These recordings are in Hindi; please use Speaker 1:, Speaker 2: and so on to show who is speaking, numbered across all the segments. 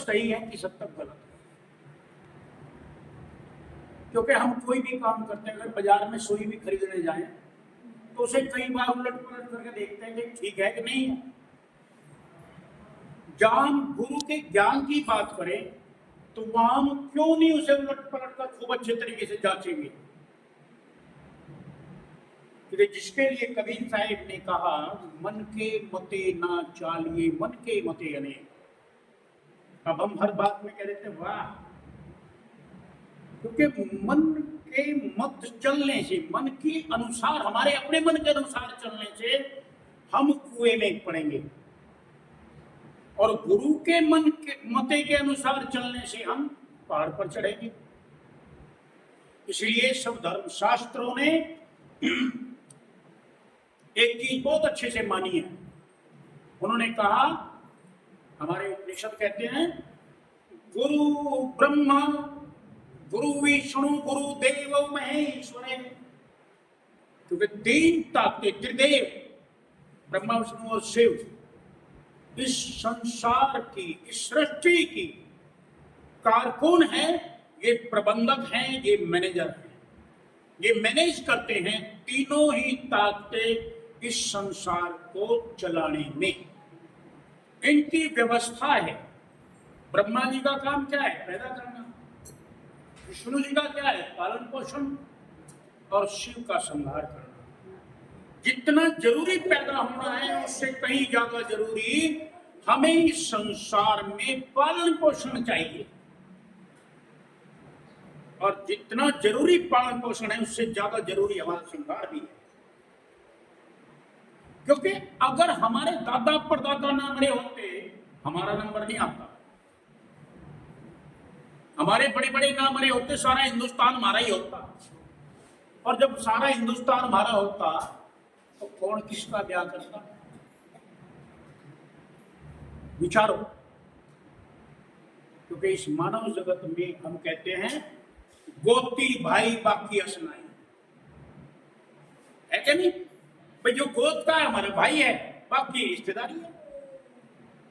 Speaker 1: सही है किस हद तक गलत है। क्योंकि हम कोई भी काम करते हैं, अगर बाजार में सुई भी खरीदने जाएं तो उसे कई बार उलट पलट करके देखते हैं कि ठीक है कि नहीं है। जान गुरु के ज्ञान की बात करें तो वहां हम क्यों नहीं उसे उलट पलट कर खूब अच्छे तरीके से जांचेंगे। क्योंकि जिसके लिए कबीर साहिब ने कहा मन के मते ना चालिए मन के मते अनेक, अब हम हर बात में कह देते वाह, क्योंकि मन के मत चलने से, मन के अनुसार, हमारे अपने मन के अनुसार चलने से हम कुएं में पड़ेंगे और गुरु के मन के मते के अनुसार चलने से हम पहाड़ पर चढ़ेंगे। इसलिए सब धर्म शास्त्रों ने एक चीज बहुत अच्छे से मानी है। उन्होंने कहा, हमारे उपनिषद कहते हैं गुरु ब्रह्मा गुरु विष्णु गुरु देव महेश्वर, क्योंकि तीन ताकतें, त्रिदेव ब्रह्मा विष्णु और शिव, इस संसार की, इस सृष्टि की कारकुन है, ये प्रबंधक हैं, ये मैनेजर हैं, ये मैनेज करते हैं तीनों ही ताकतें इस संसार को चलाने में, इनकी व्यवस्था है। ब्रह्मा जी का काम क्या है? पैदा करना। विष्णु जी का क्या है? पालन पोषण। और शिव का संहार करना। जितना जरूरी पैदा होना है उससे कहीं ज्यादा जरूरी हमें इस संसार में पालन पोषण चाहिए, और जितना जरूरी पालन पोषण है उससे ज्यादा जरूरी हमारा संहार भी है। क्योंकि अगर हमारे दादा परदादा ना मरे होते, हमारा नंबर नहीं आता। हमारे बड़े बड़े ना मरे होते, सारा हिंदुस्तान हमारा ही होता। और जब सारा हिंदुस्तान हमारा होता तो कौन किसका ब्याह करता? विचारो। क्योंकि इस मानव जगत में हम कहते हैं गोती भाई बाकी असनाई, है क्या नहीं? भाई जो गोद का है हमारा भाई है, बाकी रिश्तेदारी है।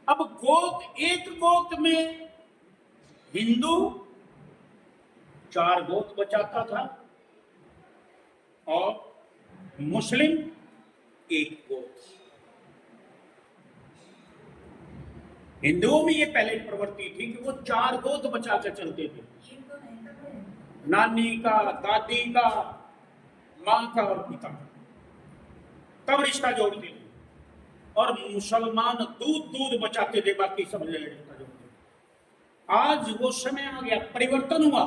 Speaker 1: अब गोद, एक गोद में हिंदू 4 गोद बचाता था और मुस्लिम 1 गोद। हिंदुओं में ये पहले प्रवृत्ति थी कि वो 4 गोद बचा कर चलते थे, नानी का, दादी का, माँ का और पिता का, तब रिश्ता जोड़ते थे। और मुसलमान दूध बचाते थे, बाकी सब रिश्ता जोड़ते थे। आज वो समय आ गया, परिवर्तन हुआ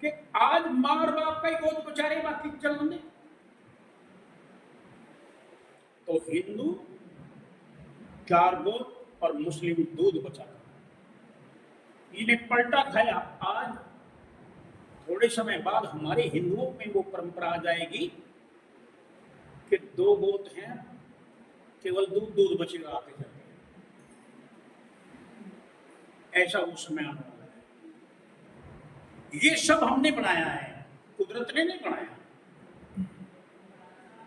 Speaker 1: कि आज मार बाप का ही गोद बचा रहे, बाकी चलने दे। तो हिंदू 4 गोद और मुस्लिम दूध बचाता, इन्हें पलटा खाया। आज थोड़े समय बाद हमारे हिंदुओं में वो परंपरा आ जाएगी कि 2 गोद हैं, केवल दूध बचेगा आगे जाके। ऐसा वो समय आने वाला है। ये सब हमने बनाया है, कुदरत ने नहीं बनाया।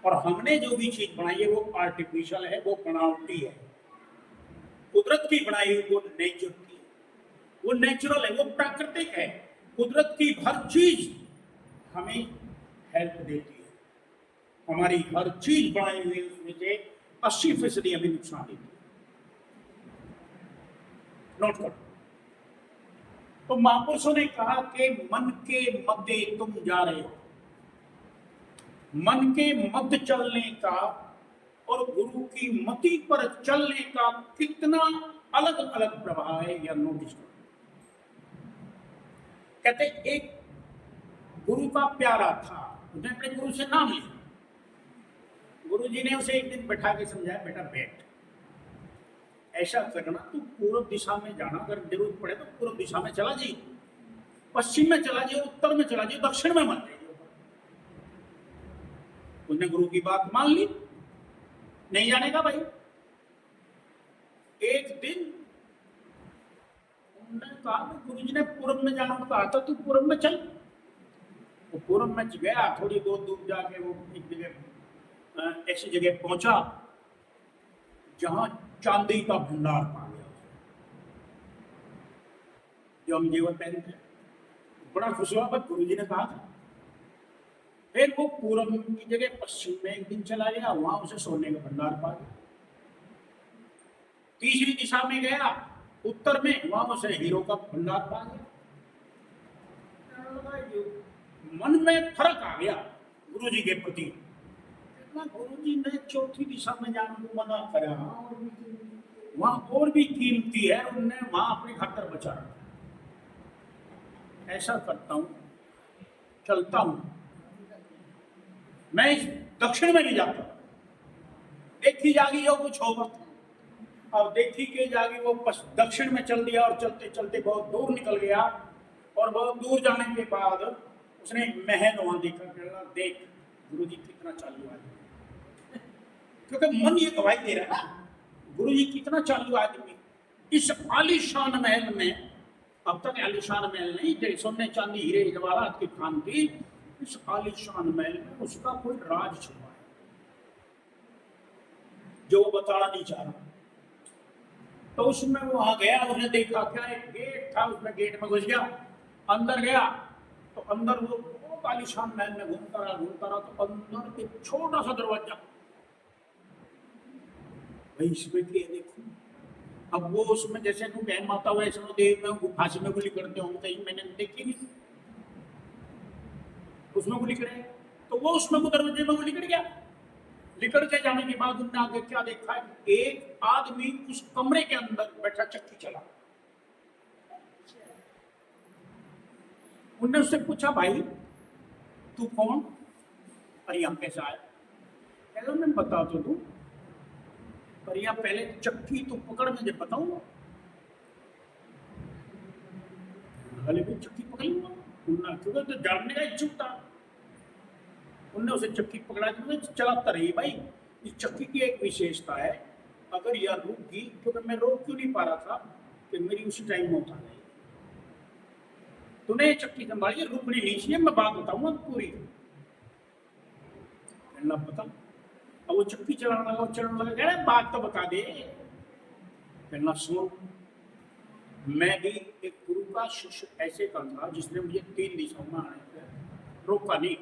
Speaker 1: और हमने जो भी चीज बनाई है वो आर्टिफिशियल है, वो बनावटी है। कुदरत की बनाई हुई वो नेचर की, वो नेचुरल है, वो प्राकृतिक है। कुदरत की हर चीज हमें हेल्प देती है। हमारी हर चीज बनाई हुई उसमें से 80% हमें नुकसान देती है। नोट करो। तो महापुरुषों ने कहा कि मन के मते तुम जा रहे हो। मन के मत चलने का और गुरु की मति पर चलने का कितना अलग अलग प्रभाव है, या नोटिस करो। कहते एक गुरु का प्यारा था, उसने अपने गुरु से नाम लिया। गुरु जी ने उसे एक दिन बैठा के समझाया, बेटा बैठ, ऐसा करना, तू पूर्व दिशा में जाना, अगर जरूरत पड़े तो पूर्व दिशा में चला जाइए, पश्चिम में चला जाइए, उत्तर में चला जाइए, दक्षिण में मत जाइए। उसने गुरु की बात मान ली, नहीं जाने का भाई। एक दिन उन्होंने कहा, गुरु जी ने पूर्व में जाना कहा था, तू पूर्व में चल। वो पूर्व में गया, थोड़ी बहुत दूर जाके वो एक जगह, ऐसी जगह पहुंचा जहां चांदी का भंडार पा गया। जो हम जीवन पहनते हैं। बड़ा खुश हुआ, बस गुरु जी ने कहा था। फिर वो पूरब की जगह पश्चिम में एक दिन चला गया, वहां उसे सोने का भंडार पा गया। तीसरी दिशा में गया उत्तर में, वहां उसे हीरो का भंडार पा गया। मन में फर्क आ गया गुरु जी के प्रति। गुरु जी ने चौथी दिशा में जाने को मना करा, वहां और भी कीमती है, उनने वहां अपने खातर बचा रखा। ऐसा करता हूं, चलता हूं, मैं इस दक्षिण में नहीं जाता। देखी जागी जो कुछ होगा। अब देखी के जागी वो दक्षिण में चल दिया, और चलते चलते बहुत दूर निकल गया। और बहुत दूर जाने के बाद उसने एक महल वहां देखा। कहना, देख गुरु जी कितना चालू आदमी, क्योंकि मन ये गवाही दे रहा है ना, गुरु जी कितना चालू आदमी। इस आलीशान महल में, अब तक आलीशान महल नहीं थे, सोने चांदी हीरे जवाहरात की खान थी, इस आलीशान महल में उसका कोई राज छुपा है जो वो बताना नहीं चाह रहा। तो उसमें वो वहां गया, उसने देखा क्या एक गेट था, उसमें गेट में घुस गया। अंदर गया तो अंदर वो बहुत आलीशान महल में घूमता रहा, तो अंदर एक छोटा सा दरवाजा। भाई इसमें क्या देखो। अब वो उसमें जैसे तू बहन माता वैष्णो देवी में फांसी में गोली करते होंगे, कहीं मैंने देखी नहीं, उसमें गोली करे। तो वो उसमें वो दरवाजे में गोली कर गया। लिकड़ के जाने के बाद उन्होंने आगे क्या देखा, एक आदमी उस कमरे के अंदर बैठा चक्की चला। उन्होंने उससे पूछा, भाई तू कौन और यहाँ कैसा आया? कहला, मैं बता तो दूं, पर यहाँ पहले चक्की तो पकड़ मुझे बताऊंगा। भले भी चक्की पकड़ूंगा, क्योंकि तो जानने का इच्छुक था। उनने उसे चक्की पकड़ा दी, चलाता रही। भाई इस चक्की की एक विशेषता है, अगर यह रुक गई, क्योंकि मैं रोक क्यों नहीं पा रहा था कि मेरी उसी टाइम मौत आ गई। तूने चक्की संभाली, रुकनी नहीं चाहिए, मैं बात बताऊंगा पूरी। पता, अब वो चक्की चलाने लगा, चलने लगा, कह रहा बात तो बता दे। कहना, सुन, मैं भी एक गुरु का शिष्य ऐसे करता जिसने मुझे 3 दिशाओं में आने का रोका नहीं।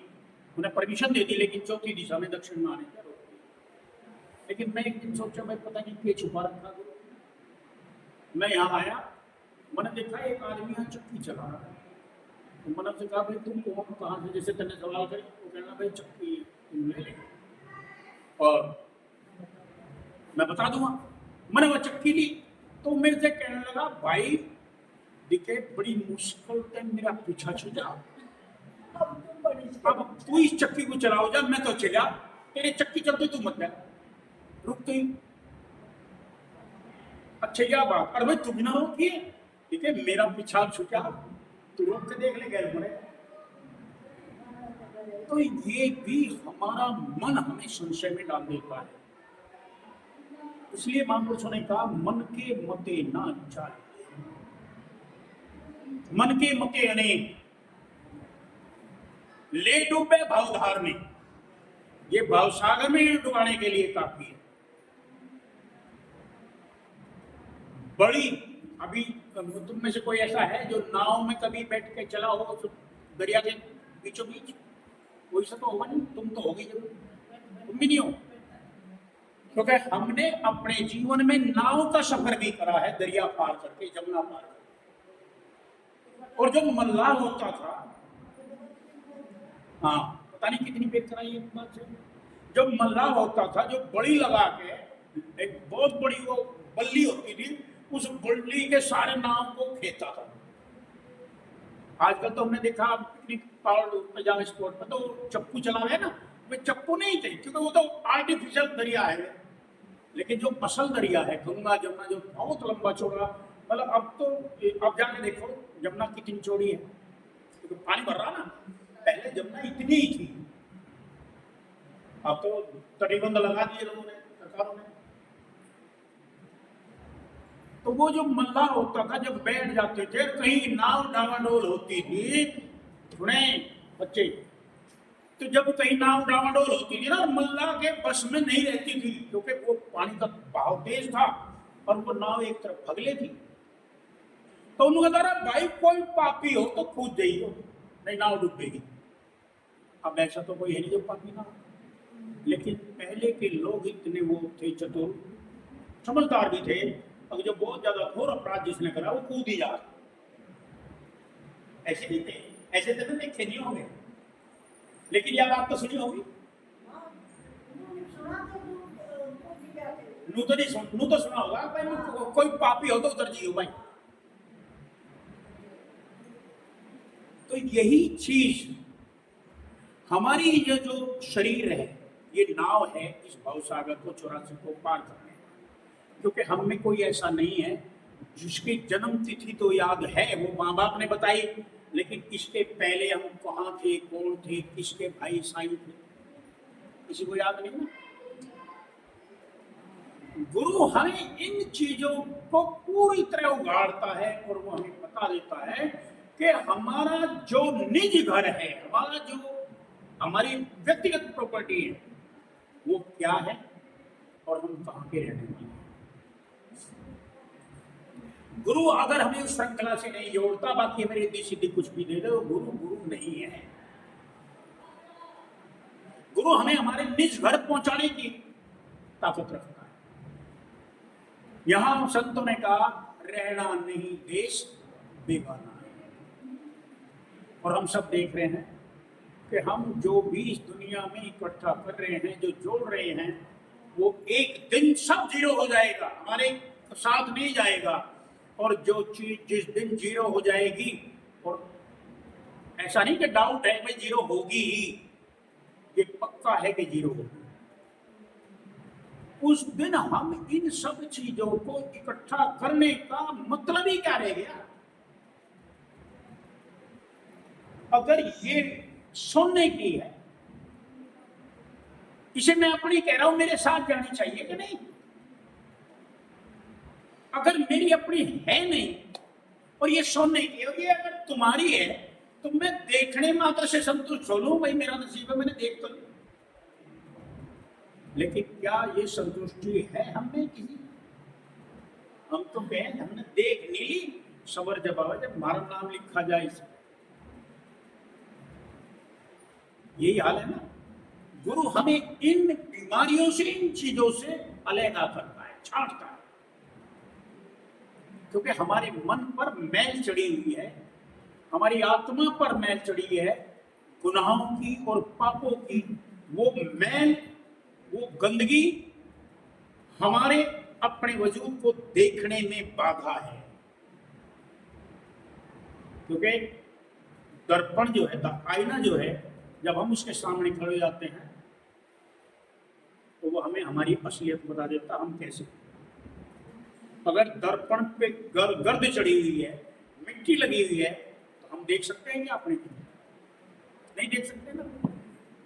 Speaker 1: उन्हें परमिशन दे दी, लेकिन चौथी दिशा में दक्षिण में आने का रोक दिया। लेकिन मैं एक दिन सोचा, मैं पता नहीं क्या छुपा रखा गुरु। मैं यहाँ आया, मैंने देखा एक आदमी यहाँ चक्की चला रहा है। तो मैंने से कहा, भाई तुम कौन, कहाँ से, जैसे तेने सवाल करे। तो कहना, भाई चक्की तुम ले ले और मैं बता दूंगा। मैंने वो चक्की ली, तो मेरे से कहने लगा, भाई दिखे बड़ी मुश्किल से मेरा पीछा छूटा, अब तू इस चक्की को चलाओ जा, मैं तो चला, तेरे चक्की चलते तू मत जा, रुक गई। अच्छा क्या बात, अरे भाई तुम ना रोकिए, ठीक है, मेरा पीछा छूटा, तू रोक के देख ले, गैर पड़े। तो ये भी हमारा मन हमें संशय में डाल देता है। इसलिए महापुरुषों ने कहा, मन के मते ना चाहिए, मन के मते अनेक, ले डूबे भावधार में, ये भावसागर में डुबाने के लिए काफी है। बड़ी, अभी तुम में से कोई ऐसा है जो नाव में कभी बैठ के चला हो दरिया के बीचों बीच? कोई सा तो होगा नहीं, तुम तो होगी जरूर, तुम भी नहीं हो। क्योंकि हमने अपने जीवन में नाव का सफर भी करा है, दरिया पार करके, जमुना पार करके। और जब मल्लाह होता था, हाँ पता नहीं कितनी बेर कराई है बात से, जब मल्लाह होता था, जो बड़ी लगा के, एक बहुत बड़ी वो बल्ली होती थी, उस बल्ली के सारे नाव को खेता था। आजकल तो हमने देखा पिकनिक पजामा स्पॉट पर तो चप्पू चला रहे ना, वे चप्पू नहीं थे, क्योंकि वो तो आर्टिफिशियल दरिया है। लेकिन जो असल दरिया है, गंगा जमुना, जो बहुत लंबा चौड़ा, मतलब अब तो अब जाके देखो जमुना कितनी चौड़ी है, क्योंकि पानी भर रहा ना। पहले जमुना इतनी ही थी, अब तो तटीबंध लगा दिए लोगों ने, सरकारों ने। तो वो जो मल्लाह होता था, जब बैठ जाते थे, कहीं नाव डावाडोल होती थी, सुने बच्चे, तो जब कहीं नाव डावाडोल होती थी ना, मल्लाह के बस में नहीं रहती थी, क्योंकि वो पानी का बहाव तेज था और वो नाव एक तरफ भगले थी। तो उन्होंने कहा भाई कोई पापी हो तो कूद जाइए, नहीं नाव डूबेगी। अब ऐसा तो कोई है नहीं जो पापी ना हो, लेकिन पहले के लोग इतने वो थे चतुर, समझदार भी थे। अब जो बहुत ज्यादा घोर अपराध जिसने करा वो कूद ही जा, ऐसे नहीं थे, ऐसे थे तो देखे नहीं होंगे, लेकिन यह बात तो सुनी होगी। नू तो नहीं सुन, नू तो सुना होगा भाई कोई पापी हो तो उतर जियो भाई। तो यही चीज हमारी ये जो शरीर है, ये नाव है इस भवसागर को 84 को पार करने, क्योंकि हम में कोई ऐसा नहीं है जिसकी जन्म तिथि तो याद है, वो माँ बाप ने बताई, लेकिन इसके पहले हम कहाँ थे, कौन थे, किसके भाई साई थे, किसी को याद नहीं ना। गुरु हमें इन चीजों को पूरी तरह उगाड़ता है और वो हमें बता देता है कि हमारा जो निज घर है, हमारा जो हमारी व्यक्तिगत प्रॉपर्टी है, वो क्या है और हम कहाँ के रहने वाले हैं। गुरु अगर हमें उस श्रृंखला से नहीं जोड़ता, बाकी हमें रिद्धि सिद्धि कुछ भी दे दे, वो गुरु गुरु नहीं है। गुरु हमें हमारे निज घर पहुंचाने की ताकत रखता है। यहां संतों ने कहा रहना नहीं देश बेगाना है, और हम सब देख रहे हैं कि हम जो भी इस दुनिया में इकट्ठा कर रहे हैं, जो जोड़ रहे हैं, वो एक दिन सब जीरो हो जाएगा, हमारे साथ नहीं जाएगा। और जो चीज जिस दिन जीरो हो जाएगी, और ऐसा नहीं कि डाउट है भाई जीरो होगी ही, ये पक्का है कि जीरो होगी, उस दिन हम इन सब चीजों को इकट्ठा करने का मतलब ही क्या रह गया। अगर ये सुनने की है, इसे मैं अपनी कह रहा हूं, मेरे साथ जानी चाहिए कि नहीं। अगर मेरी अपनी है नहीं और ये सुनने की, और ये अगर तुम्हारी है, तो मैं देखने मात्र से संतुष्ट हो लूं, भाई मेरा नसीब है, मैंने देख तो लिया। लेकिन क्या ये संतुष्टि है हमें किसी? हम तो कहें हमने देख नहीं ली, सबर जब आवे जब हमारा नाम लिखा जाए, यही हाल है ना। गुरु हमें इन बीमारियों से, इन चीजों से अलग करता है, छांटता है, क्योंकि हमारे मन पर मैल चढ़ी हुई है, हमारी आत्मा पर मैल चढ़ी है, गुनाहों की और पापों की। वो मैल, वो गंदगी हमारे अपने वजूद को देखने में बाधा है, क्योंकि दर्पण जो है, आईना जो है, जब हम उसके सामने खड़े हो जाते हैं तो वो हमें हमारी असलियत बता देता, हम कैसे। अगर दर्पण पे गर्द चढ़ी हुई है, मिट्टी लगी हुई है, तो हम देख सकते हैं क्या अपने को? नहीं देख सकते ना।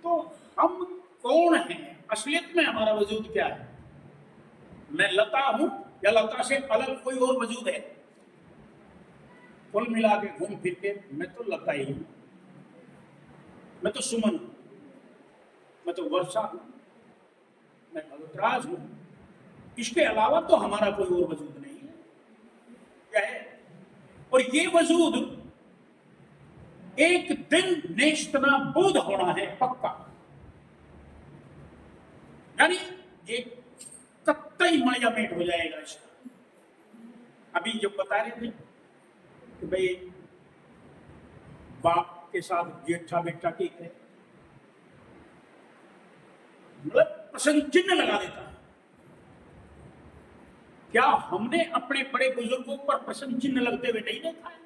Speaker 1: तो हम कौन हैं, असलियत में हमारा वजूद क्या है? मैं लता हूं या लता से अलग कोई और वजूद है? कुल मिला के घूम फिर के मैं तो लता ही हूं, मैं तो सुमन हूं, मैं तो वर्षा हूं, मैं भगतराज हूं। इसके अलावा तो हमारा कोई और वजूद नहीं है। क्या है? और ये वजूद एक दिन नेस्तनाबूद होना है, पक्का। यानी ये कतई मड़ियामेट हो जाएगा इसका। अभी जो बता रहे थे कि भाई बाप के साथ जेठा बेटा की है, मतलब प्रश्न चिन्ह लगा देता है। क्या हमने अपने बड़े बुजुर्गों पर प्रश्न चिन्ह लगते हुए नहीं देखा है?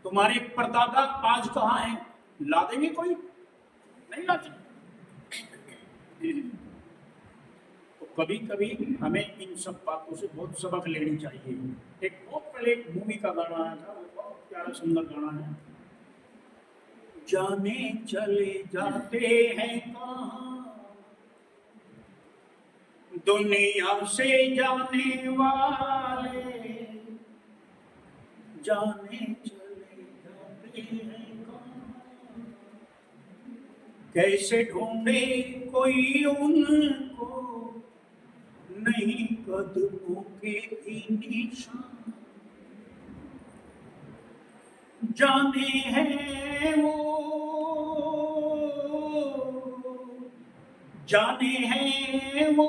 Speaker 1: तुम्हारे परदादा आज कहां हैं? ला देंगे कोई? नहीं लाते। तो कभी कभी हमें इन सब बातों से बहुत सबक लेनी चाहिए। एक बहुत पहले एक मूवी का गाना आया था, बहुत प्यारा सुंदर गाना है, जाने चले जाते हैं कहां दुनिया से जाने वाले, जाने चले जाते हैं कहां, कैसे ढूंढे कोई उनको, नहीं कदमों के भी निशान। जाने हैं वो, जाने हैं वो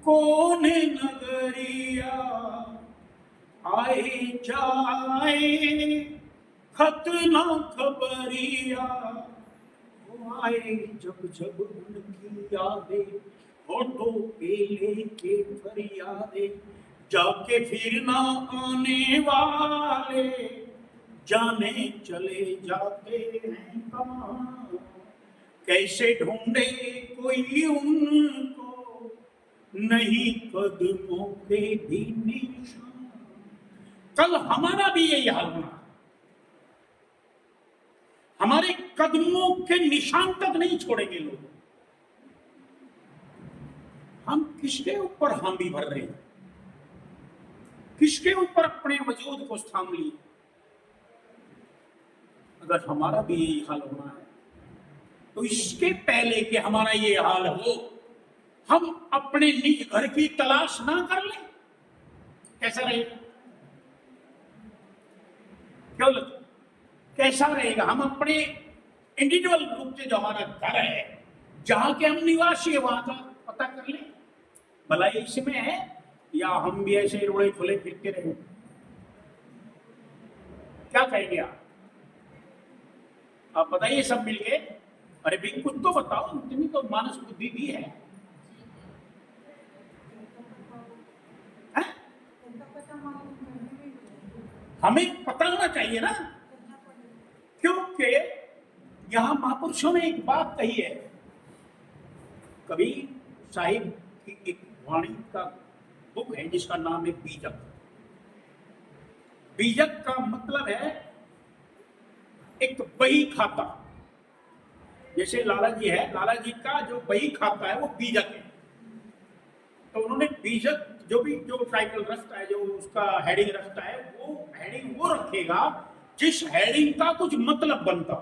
Speaker 1: कौन नगरिया, आए जाए खत ना खबरिया, आए जब जब उनकी यादें होठों पे लेके फरियादे, जाके फिर ना आने वाले जाने चले जाते हैं कहाँ, कैसे ढूंढे कोई उनको नहीं कदमों पे भी निशान। कल हमारा भी यही हाल होना, हमारे कदमों के निशान तक नहीं छोड़ेंगे लोग। हम किसके ऊपर हामी भर रहे हैं, किसके ऊपर अपने वजूद को थाम लिए। अगर हमारा भी यही हाल होना है तो इसके पहले कि हमारा ये हाल हो, हम अपने निज घर की तलाश ना कर लें, कैसा रहेगा? क्यों लगता, कैसा रहेगा? हम अपने इंडिविजुअल रूप से जो हमारा घर है, जहां के हम निवासी है, वहां का पता कर लें। भलाई इसमें है या हम भी ऐसे रोड़े खुले फिरते रहे? क्या कहेंगे आप बताइए सब मिलके। अरे भाई कुछ तो बताओ, इतनी तो मानस बुद्धि भी है, हमें पता होना चाहिए ना, क्योंकि यहां महापुरुषों ने एक बात कही है। कबीर साहिब की एक वाणी का बुक है जिसका नाम है बीजक। बीजक का मतलब है एक बही खाता। जैसे लाला जी है, लाला जी का जो बही खाता है वो बीजक है। तो उन्होंने बीजक जो भी जो टाइटल रखता है, जो उसका हेडिंग रखता है, वो हेडिंग वो रखेगा जिस हेडिंग का कुछ मतलब बनता।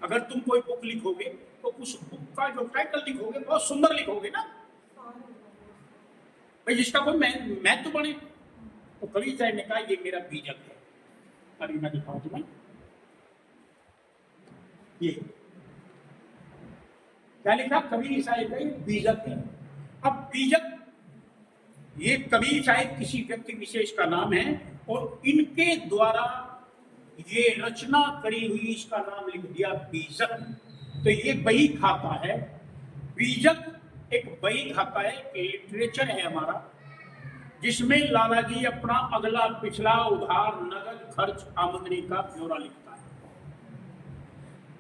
Speaker 1: अगर तुम कोई बुक लिखोगे तो उस बुक का जो टाइटल लिखोगे बहुत सुंदर लिखोगे ना भाई, जिसका कोई महत्व बने। तो कवि साहब ने कहा ये मेरा बीजक है। अभी मैं दिखाऊं तुम्हें, ये क्या लिखा कबीर साहिब का, बीजक है। अब बीजक ये कबीर साहिब किसी व्यक्ति विशेष का नाम है और इनके द्वारा ये रचना करी हुई, इसका नाम लिख दिया बीजक। तो ये बही खाता है। बीजक एक बही खाता है, लिटरेचर है हमारा, जिसमें लाला जी अपना अगला पिछला उधार नगद खर्च आमदनी का ब्यौरा लिखता है,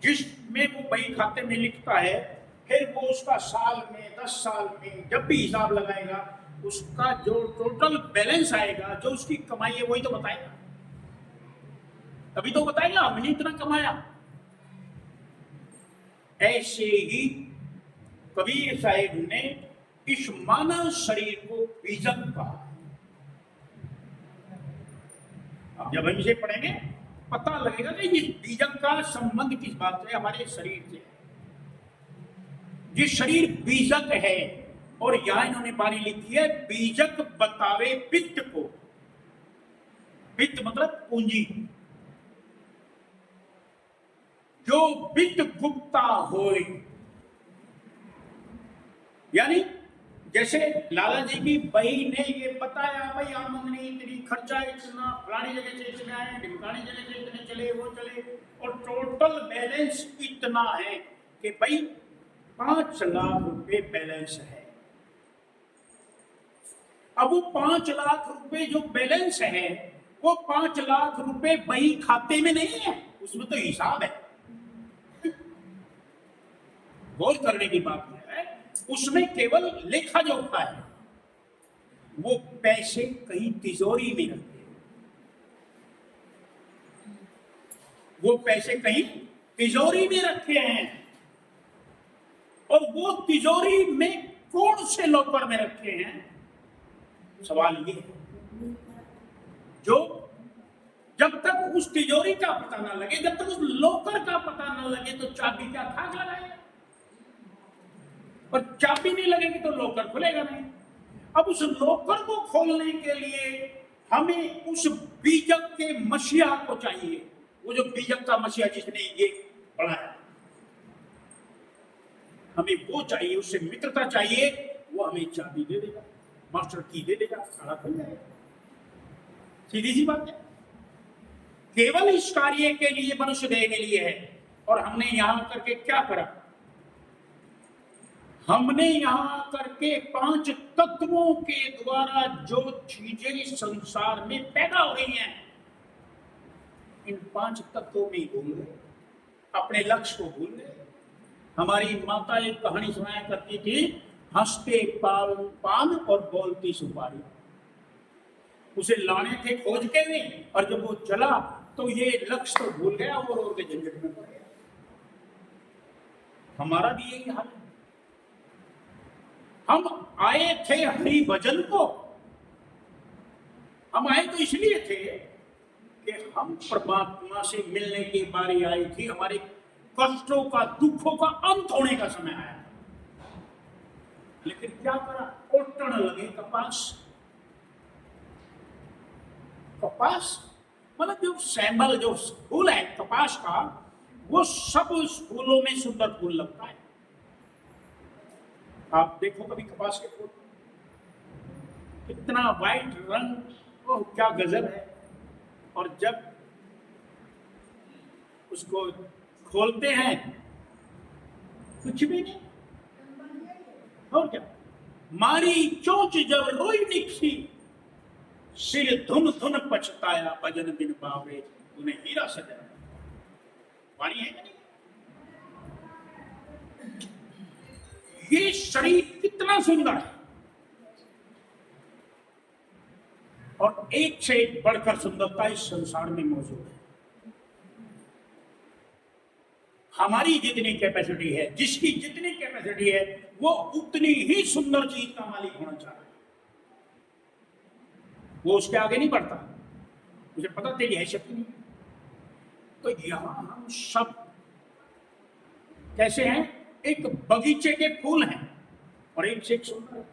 Speaker 1: जिसमें वो बही खाते में लिखता है। फिर वो उसका साल में 10 साल में जब भी हिसाब लगाएगा, उसका जो टोटल बैलेंस आएगा, जो उसकी कमाई है वही तो बताएगा। तभी तो बताएगा हमने इतना कमाया। ऐसे ही कबीर साहिब ने इस मानव शरीर को बीजक कहा। अब जब हम इसे पढ़ेंगे पता लगेगा कि इस बीजक का संबंध किस बात से, हमारे शरीर से। ये शरीर बीजक है और यहां इन्होंने बानी लिखी है, बीजक बतावे वित्त को। वित्त मतलब पूंजी, जो वित्त गुप्ता होए। यानी जैसे लाला जी की बही ने ये बताया, भाई आमदनी इतनी, खर्चा इतना, फलानी जगह से इतने आए, ढिमकानी जगह से इतने चले, वो चले, और टोटल बैलेंस इतना है कि भाई 5 लाख रुपए बैलेंस है। अब वो 5 लाख रुपए जो बैलेंस है, वो 5 लाख रुपए बही खाते में नहीं है, उसमें तो हिसाब है। गौर करने की बात है, उसमें केवल लेखा जोखा है। वो पैसे कहीं तिजोरी में रखे, वो पैसे कहीं तिजोरी में रखे हैं। और वो तिजोरी में कौन से लॉकर में रखे हैं, सवाल ये है। जो जब तक उस तिजोरी का पता ना लगे, जब तक उस लॉकर का पता ना लगे, तो चाबी का खाक लगाएगा, और चाबी नहीं लगेगी तो लॉकर खुलेगा नहीं। अब उस लॉकर को खोलने के लिए हमें उस बीजक के मसीहा को चाहिए, वो जो बीजक का मसीहा जिसने ये पढ़ाया, हमें वो चाहिए, उससे मित्रता चाहिए। वो हमें चाबी दे देगा, मास्टर की दे देगा, सारा खुल जाएगा। सीधी सी बात है। केवल इस कार्य के लिए मनुष्य देह के लिए है। और हमने यहां करके क्या करा? हमने यहां करके 5 तत्वों के द्वारा जो चीजें संसार में पैदा हो रही हैं, इन 5 तत्वों में भूल गए, अपने लक्ष्य को भूल गए। हमारी माता एक कहानी सुनाया करती थी, हंसते पान और बोलती सुपारी। उसे लाने थे खोज के भी, और जब वो चला तो ये लक्ष्य तो भूल गया और के झंझट में पड़ गया। हमारा भी यही हाल है। हम आए थे हरि भजन को, हम आए तो इसलिए थे कि हम परमात्मा से मिलने की बारी आई थी, हमारे कष्टों का, दुखों का अंत होने का समय आया। लेकिन क्या करा? कोटण लगे कपास। कपास मतलब जो सैंबल, जो फूल है कपास का, वो सब फूलों में सुंदर फूल लगता है। आप देखो कभी कपास के फूल, कितना वाइट रंग, वो क्या गजब है। और जब उसको खोलते हैं कुछ भी नहीं। और क्या? मारी चोंच जब रोई निकसी, सिर धुन धुन पछताया, भजन बिन पावे उन्हें हीरा सजाया। वाणी है नहीं? ये शरीर कितना सुंदर है, और एक से एक बढ़कर सुंदरता इस संसार में मौजूद है। हमारी जितनी कैपेसिटी है, जिसकी जितनी कैपेसिटी है, वो उतनी ही सुंदर चीज का मालिक होना चाह रहा है। वो उसके आगे नहीं बढ़ता, मुझे पता तेरी हैसियत नहीं। तो यहां हम सब कैसे हैं? एक बगीचे के फूल हैं और एक से एक सुंदर।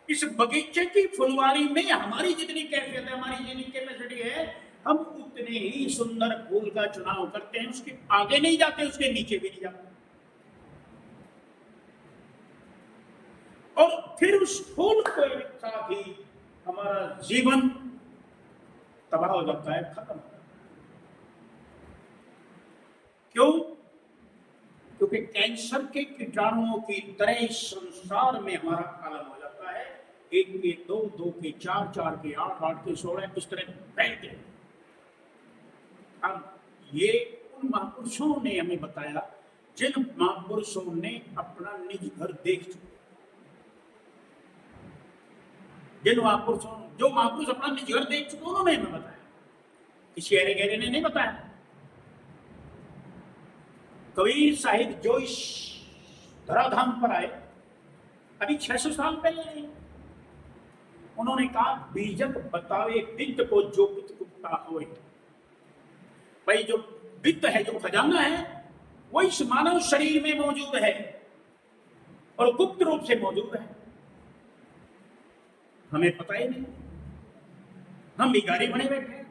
Speaker 1: इस बगीचे की फुलवारी में हमारी जितनी कैफियत है, हमारी जितनी कैपेसिटी है, हम उतने ही सुंदर फूल का चुनाव करते हैं। उसके आगे नहीं जाते, उसके नीचे भी नहीं जाते। और फिर उस फूल के साथ ही हमारा जीवन तबाह हो जाता है, खत्म हो जाता है। क्यों? क्योंकि कैंसर के कीटाणुओं की तरह इस संसार में हमारा आलम हो जाता है। 1 के 2, 2 के 4, 4 के 8, 8 के 16, इस तरह फैलते हैं। अब ये उन महापुरुषों ने हमें बताया, जिन महापुरुषों ने अपना निज घर देख चुके, जो महापुरुष अपना निज घर देख चुके, उन्होंने हमें बताया, किसी अरे गहरे ने नहीं बताया। कबीर साहिब जो इस धराधाम पर आए अभी 600 साल पहले नहीं, उन्होंने कहा, बीजक बतावे वित्त को जो वित्त गुप्ता होए। भाई जो वित्त है, जो खजाना है, वो इस मानव शरीर में मौजूद है और गुप्त रूप से मौजूद है, हमें पता ही नहीं। हम भिखारी बने बैठे हैं।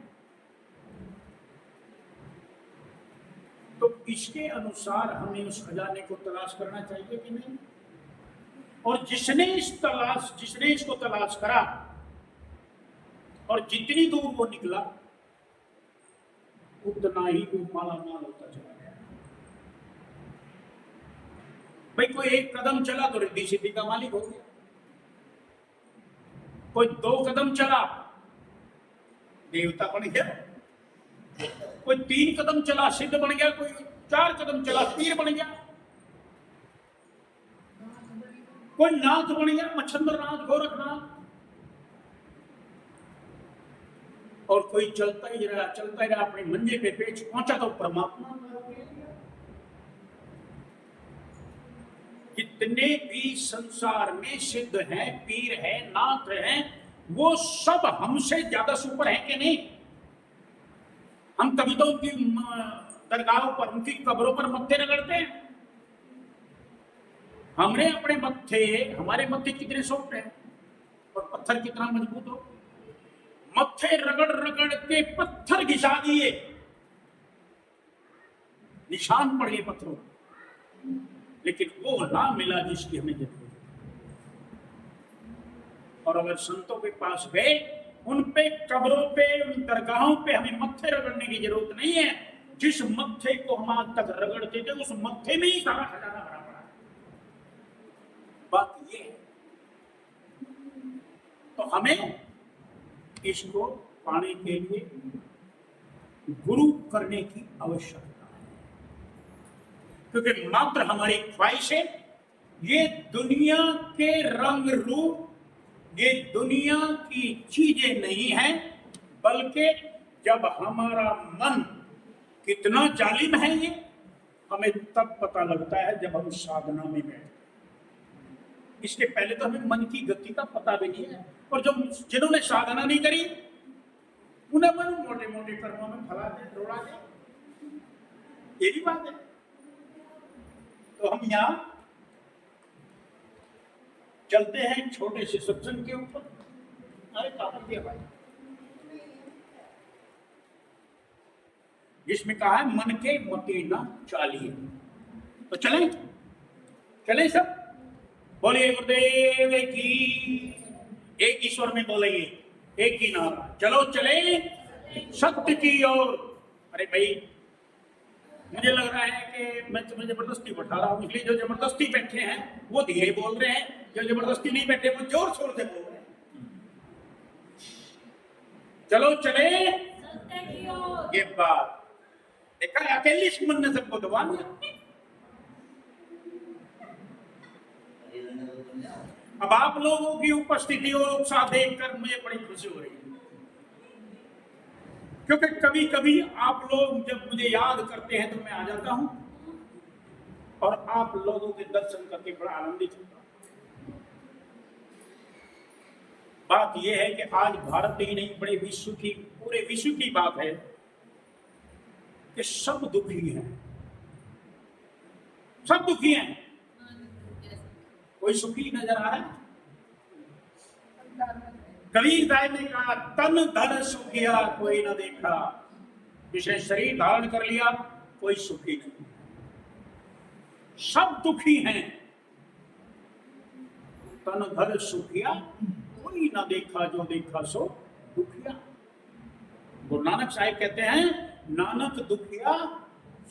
Speaker 1: तो इसके अनुसार हमें उस खजाने को तलाश करना चाहिए कि नहीं? और जिसने इसको तलाश करा और जितनी दूर वो निकला, उतना ही वो मालामाल होता चला गया। भाई कोई 1 कदम चला तो रिद्धि सिद्धि का मालिक हो गया, कोई 2 कदम चला देवता बन गया, कोई 3 कदम चला सिद्ध बन गया, कोई 4 कदम चला पीर बन गया, कोई नाथ बन गया, मच्छंद्र नाथ, गोरखनाथ, और कोई चलता ही रहा अपने मंजिल पे पेच पहुंचा तो परमात्मा। जितने भी संसार में सिद्ध हैं, पीर हैं, नाथ हैं, वो सब हमसे ज्यादा सुपर हैं कि नहीं? हम कभी तो उनकी दरगाहों पर, उनकी कब्रों पर मत्थे रगड़ते हैं। हमने अपने मत्थे, हमारे मत्थे कितने सॉफ्ट हैं और पत्थर कितना मजबूत हो, मत्थे रगड़ रगड़ के पत्थर घिसा दिए, निशान पड़ गए पत्थरों, लेकिन वो ना मिला जिसकी हमें जरूरत। और अगर संतों के पास गए, उन पे कब्रों पे, उन दरगाहों पे हमें मत्थे रगड़ने की जरूरत नहीं है। जिस मत्थे को हम आज तक रगड़ते थे, उस मत्थे में ही सारा खजाना भरा पड़ा है। बात ये है, तो हमें इसको पाने के लिए गुरु करने की आवश्यकता है, क्योंकि मात्र हमारी ख्वाहिशें, ये दुनिया के रंग रूप, ये दुनिया की चीजें नहीं हैं, बल्कि जब हमारा मन कितना जालिम है, ये हमें तब पता लगता है जब हम साधना में बैठे। इसके पहले तो हमें मन की गति का पता भी नहीं है। और जो जिन्होंने साधना नहीं करी, उन्हें मन मोटे मोटे कर्मों में फला दे, दौड़ा दे, ये भी बात है। तो हम यहां चलते हैं छोटे से सत्संग के ऊपर। अरे काफी दिया भाई, जिसमें कहा है मन के मते न चालिए। तो चलें, चलें सब, बोलिए गुरुदेव की। एक ईश्वर में बोलेंगे, एक ही नारा, चलो चले सत्य की ओर। अरे भाई, मुझे लग रहा है कि मैं तुम्हें जबरदस्ती बैठा रहा हूं, इसलिए जो जबरदस्ती बैठे हैं वो धीरे बोल रहे हैं, जो जबरदस्ती नहीं बैठे वो जोर शोर से बोल रहे हैं। चलो चले ये बात देखा, अकेली मन ने सबको दबा दिया। अब आप लोगों की उपस्थिति और उत्साह देखकर मुझे बड़ी खुशी हो रही है, क्योंकि कभी कभी आप लोग जब मुझे याद करते हैं तो मैं आ जाता हूं, और आप लोगों के दर्शन करके बड़ा आनंदित होता हूं। बात यह है कि आज भारत ही नहीं, बड़े विश्व की, पूरे विश्व की बात है कि सब दुखी हैं, सब दुखी हैं। कोई सुखी नजर आ रहा है? कबीर साहब ने कहा, तन धन सुखिया कोई न देखा, जिसने शरीर धारण कर लिया कोई सुखी नहीं। सब दुखी हैं, तन धन सुखिया कोई न देखा, जो देखा सो दुखिया। गुरु नानक साहब कहते हैं, नानक दुखिया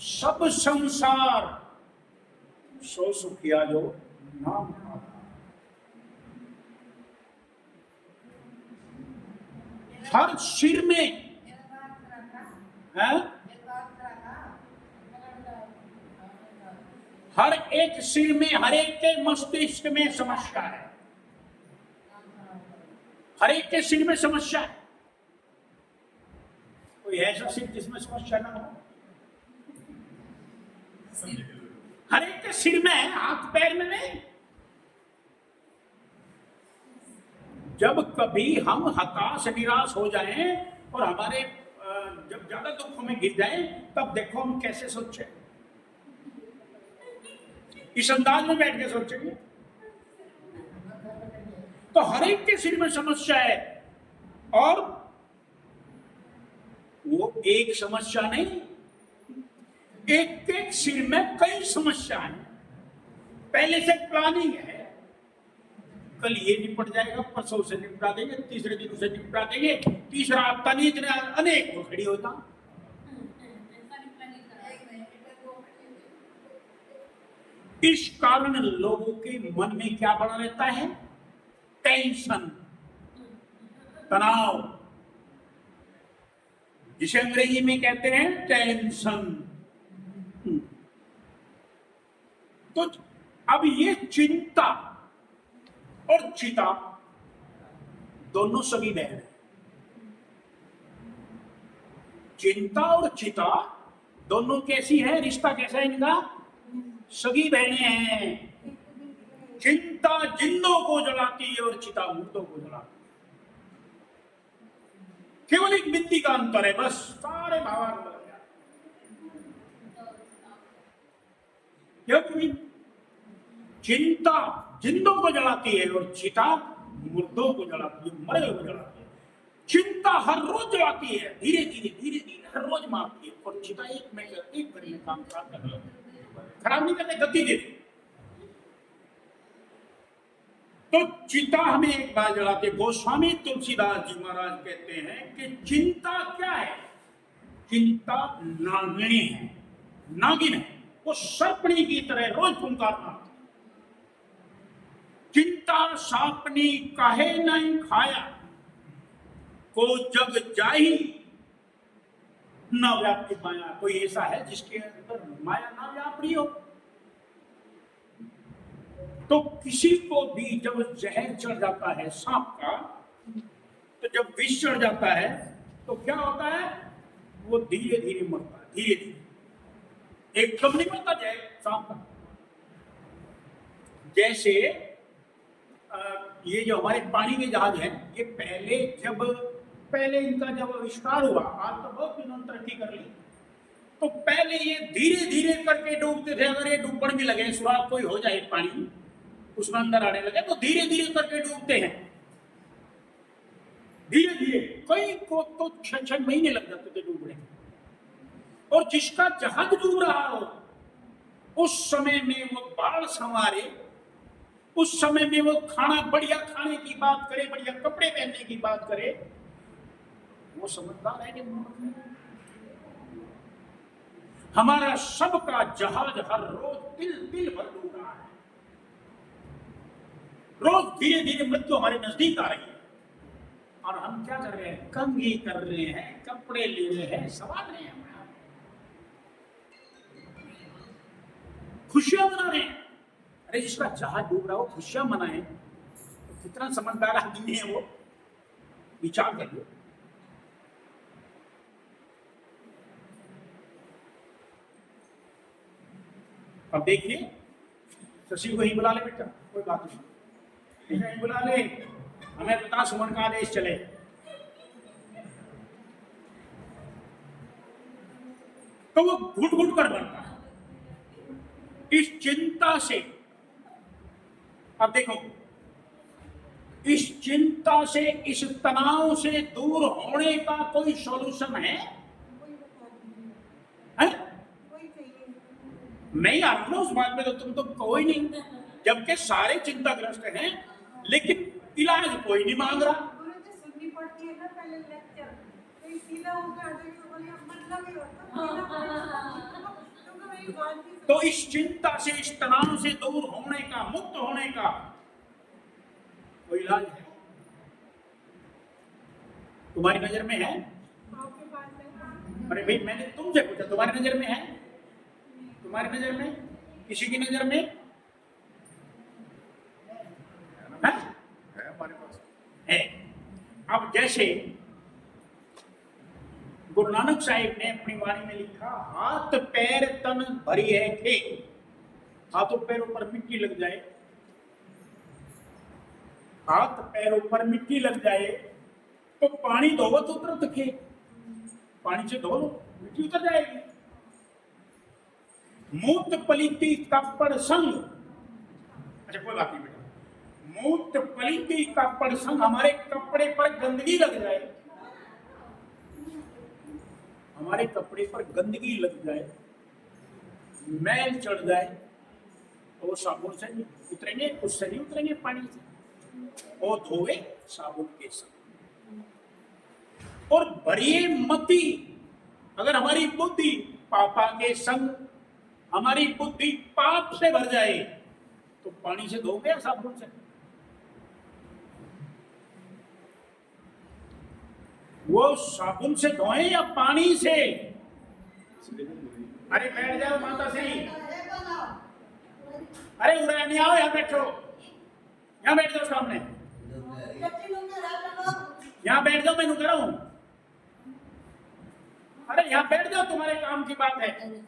Speaker 1: सब संसार, सो सुखिया जो नाम आता। हर सिर में है, हर एक सिर में, हर एक के मस्तिष्क में समस्या है, हर एक के सिर में समस्या है। कोई ऐसा सिर जिसमें समस्या ना हो? हर एक के सिर में, हाथ पैर में नहीं। जब कभी हम हताश निराश हो जाएं और हमारे जब ज्यादा दुखों में गिर जाएं, तब देखो हम कैसे सोचें। इस अंदाज में बैठ के सोचेंगे तो हर एक के सिर में समस्या है, और वो एक समस्या नहीं, एक एक सिर में कई समस्या है। पहले से प्लानिंग है, कल ये निपट जाएगा, परसों से निपटा देंगे, तीसरे दिन उसे निपटा देंगे, तीसरा हफ्ता नहीं, इतने अनेक वो खड़ी होता। इस कारण लोगों के मन में क्या बना रहता है? टेंशन, तनाव, जिसे अंग्रेजी में कहते हैं टेंशन। तो अब ये चिंता और चिता दोनों सगी बहन है। चिंता और चिता दोनों कैसी है? रिश्ता कैसा है इनका? सगी बहनें हैं। चिंता जिंदों को जलाती है और चिता मुर्दों को जलाती है। केवल एक बिंदी का अंतर है, बस सारे भावार्थ बदल जाते। चिंता जिंदों को जलाती है और चिता मुर्दों को जलाती है, मरे हुए को जलाती है। चिंता हर रोज जलाती है, धीरे धीरे हर रोज मारती है। और चिता एक घड़ी में काम खराब नहीं करते, गति देते। तो चिता हमें एक बार जलाते। गोस्वामी तुलसीदास जी महाराज कहते हैं कि चिंता क्या है? चिंता नागिनी है, नागिन है। वो सर्पणी की तरह रोज फुंकार मारती। चिंता सापनी काहे नहीं खाया, को जग जाही न व्याप्ति माया। कोई ऐसा है जिसके अंदर माया ना व्यापी हो? तो किसी को भी जब जहर चढ़ जाता है सांप का, तो जब विष चढ़ जाता है तो क्या होता है? वो धीरे धीरे मरता है, धीरे धीरे, एकदम नहीं मरता जहर सांप का। जैसे ये जो हमारे पानी के जहाज हैं, ये पहले इनका जब आविष्कार हुआ, आज तो बहुत दिनों तरक्की कर ली, तो पहले ये धीरे धीरे करके डूबते थे। अगर ये डूबने भी लगे, सुराग कोई हो जाए पानी उसमें अंदर आने लगे, तो धीरे धीरे करके डूबते हैं, धीरे धीरे। कई को तो 6 महीने लग जाते थे डूबने। और जिसका जहाज डूब रहा हो, उस समय में वो बाढ़ संवारे, उस समय में वो बढ़िया खाने की बात करे, बढ़िया कपड़े पहनने की बात करे, वो समझदार है कि हमारा सबका जहाज हर रोज तिल भर डूब रहा है। रोज धीरे धीरे मृत्यु हमारे नजदीक आ रही है, और हम क्या कर रहे हैं? कंघी कर रहे हैं, कपड़े ले रहे हैं, संवार रहे हैं, खुशियां मना रहे हैं। अरे जिसका जहाज डूब रहा हो खुशियां मनाए, तो कितना समझदार आदमी है वो, विचार कर लो। अब देखिए, शशि को ही बुला ले बेटा, कोई बात नहीं, ही बुला ले, हमें पता सुमन का आदेश चले। तो वो घुट घुट कर बनता है इस चिंता से। अब देखो, इस चिंता से, इस तनाव से दूर होने का कोई सॉल्यूशन है? नहीं आ रहा ना उस बात में, तो तुम तो कोई नहीं, जबकि सारे चिंताग्रस्त हैं, लेकिन इलाज कोई नहीं मांग रहा। तो इस चिंता से, इस तनाव से दूर होने का, मुक्त होने का कोई इलाज है? तुम्हारी नजर में है? अरे भाई, मैंने तुमसे पूछा, तुम्हारी नजर में है? तुम्हारी नजर में, किसी की नजर में है? हमारे पास है। अब जैसे गुरु नानक साहिब ने अपनी वाणी में लिखा, हाथ पैर तन भरी है खे। हाथों पैरों पर मिट्टी लग जाए, हाथ पैरों पर मिट्टी लग जाए, तो पानी धोवो तो तुरंत खे, पानी से धो लो, मिट्टी उतर जाएगी। मूत पलिती कपड़ संग, अच्छा कोई बात नहीं बेटा, मूत पलिती कपड़ संग, हमारे कपड़े पर गंदगी लग जाए, हमारे कपड़े पर गंदगी लग जाए, मैल चढ़ जाए, तो वो साबुन से नहीं उतरेंगे, उससे नहीं उतरेंगे पानी से, वो धोवे साबुन के संग। और भरिए मति, अगर हमारी बुद्धि पापा के संग, हमारी बुद्धि पाप से भर जाए, तो पानी से धोगे या साबुन से? वो साबुन से धोएं या पानी से? अरे बैठ जाओ माता श्री, अरे उड़ा नहीं आओ, यहाँ बैठो, यहाँ बैठ जाओ सामने, यहाँ बैठ जाओ, मैं नु कर रहा हूं। अरे यहाँ बैठ जाओ, तुम्हारे काम की बात है।